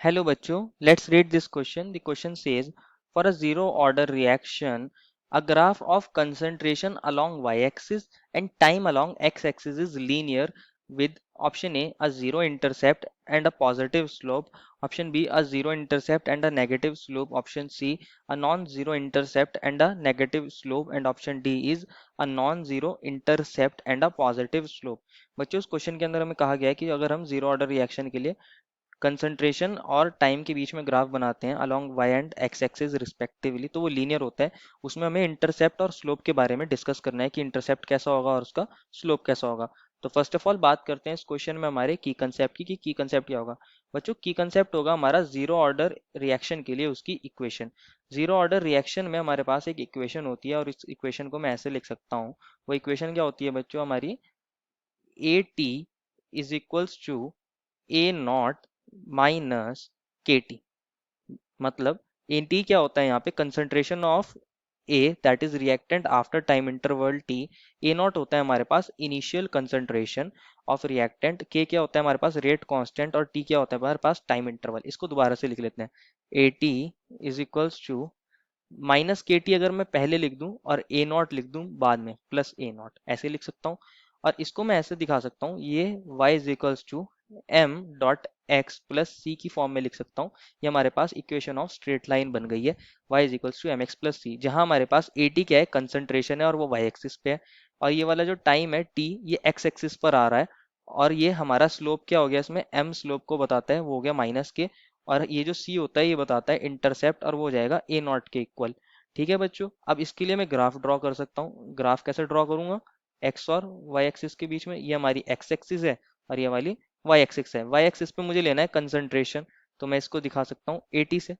Hello बच्चों, let's read this question. The question says, for a zero order reaction, a graph of concentration along y-axis and time along x-axis is linear with option A zero intercept and a positive slope, option B a zero intercept and a negative slope, option C a non-zero intercept and a negative slope, and option D is a non-zero intercept and a positive slope. बच्चों, इस question के अंदर हमें कहा गया है कि अगर हम जीरो ऑर्डर रिएक्शन के लिए कंसंट्रेशन और टाइम के बीच में ग्राफ बनाते हैं along Y and X axis respectively, तो वो लीनियर होता है। उसमें हमें इंटरसेप्ट और स्लोप के बारे में डिस्कस करना है कि इंटरसेप्ट कैसा होगा और उसका स्लोप कैसा होगा। तो फर्स्ट ऑफ ऑल बात करते हैं इस क्वेश्चन में हमारे की कंसेप्ट की कि की कंसेप्ट क्या होगा। बच्चों, की कंसेप्ट होगा हमारा जीरो ऑर्डर रिएक्शन के लिए उसकी इक्वेशन। जीरो ऑर्डर रिएक्शन में हमारे पास एक इक्वेशन होती है और इस इक्वेशन को मैं ऐसे लिख सकता हूँ। वो इक्वेशन क्या होती है बच्चों हमारी, a t is equals to a not minus k t. मतलब ए टी क्या होता है यहाँ पे, concentration of a that is reactant after time interval t. A not होता है हमारे पास initial concentration of reactant, k क्या होता है हमारे पास रेट कांस्टेंट, और टी क्या होता है हमारे पास टाइम इंटरवल। इसको दोबारा से लिख लेते हैं। A t is equals to minus k t अगर मैं पहले लिख दूं और ए नॉट लिख दूं बाद में, प्लस ए नॉट ऐसे लिख सकता हूँ। और इसको मैं ऐसे दिखा सकता हूँ, ये y is equals to M dot X plus C की फॉर्म में लिख सकता हूँ। ये हमारे पास इक्वेशन ऑफ स्ट्रेट लाइन बन गई है, y is equals to M X plus C, जहाँ हमारे पास ए टी क्या है, कंसंट्रेशन है और वो y एक्सिस पे है, और ये वाला जो टाइम है t ये x एक्सिस पर आ रहा है। और ये हमारा स्लोप क्या हो गया, इसमें m स्लोप को बताता है, वो हो गया माइनस के। और ये जो c होता है ये बताता है इंटरसेप्ट, और वो हो जाएगा a नॉट के इक्वल। ठीक है बच्चों, अब इसके लिए मैं ग्राफ ड्रॉ कर सकता हूँ। ग्राफ कैसे ड्रॉ करूंगा, एक्स और वाई एक्सिस के बीच में, ये हमारी एक्स एक्सिस है और ये वाली वाई एक्सिस है। वाई एक्सिस पे मुझे लेना है कंसंट्रेशन, तो मैं इसको दिखा सकता हूँ 80 से।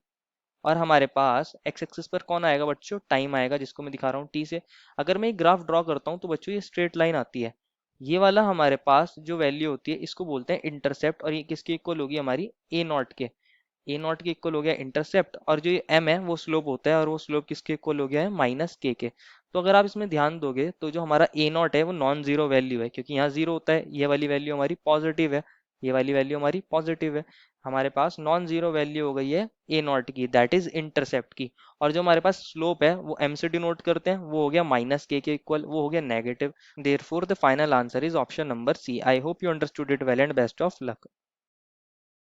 और हमारे पास एक्स एक्सिस पर कौन आएगा बच्चों, टाइम आएगा, जिसको मैं दिखा रहा हूँ टी से। अगर मैं एक ग्राफ ड्रॉ करता हूँ तो बच्चों ये स्ट्रेट लाइन आती है। ये वाला हमारे पास जो वैल्यू होती है इसको बोलते हैं इंटरसेप्ट, और ये किसकी इक्वल होगी हमारी ए नॉट के। ए नॉट के इक्वल हो गया इंटरसेप्ट, और जो ये एम है वो स्लोप होता है, और वो स्लोप किसके इक्वल हो गया है, माइनस के। तो अगर आप इसमें ध्यान दोगे तो जो हमारा ए नॉट है वो नॉन जीरो वैल्यू है, क्योंकि यहाँ जीरो होता है। ये वाली वैल्यू हमारी पॉजिटिव है, ये वाली वैल्यू हमारी पॉजिटिव है। हमारे पास नॉन जीरो वैल्यू हो गई है ए नॉट की, दैट इज इंटरसेप्ट की। और जो हमारे पास स्लोप है वो एम से डिनोट करते हैं, वो हो गया माइनस के इक्वल, वो हो गया negative. Therefore the final answer is option number C. I hope you understood it well and best of luck.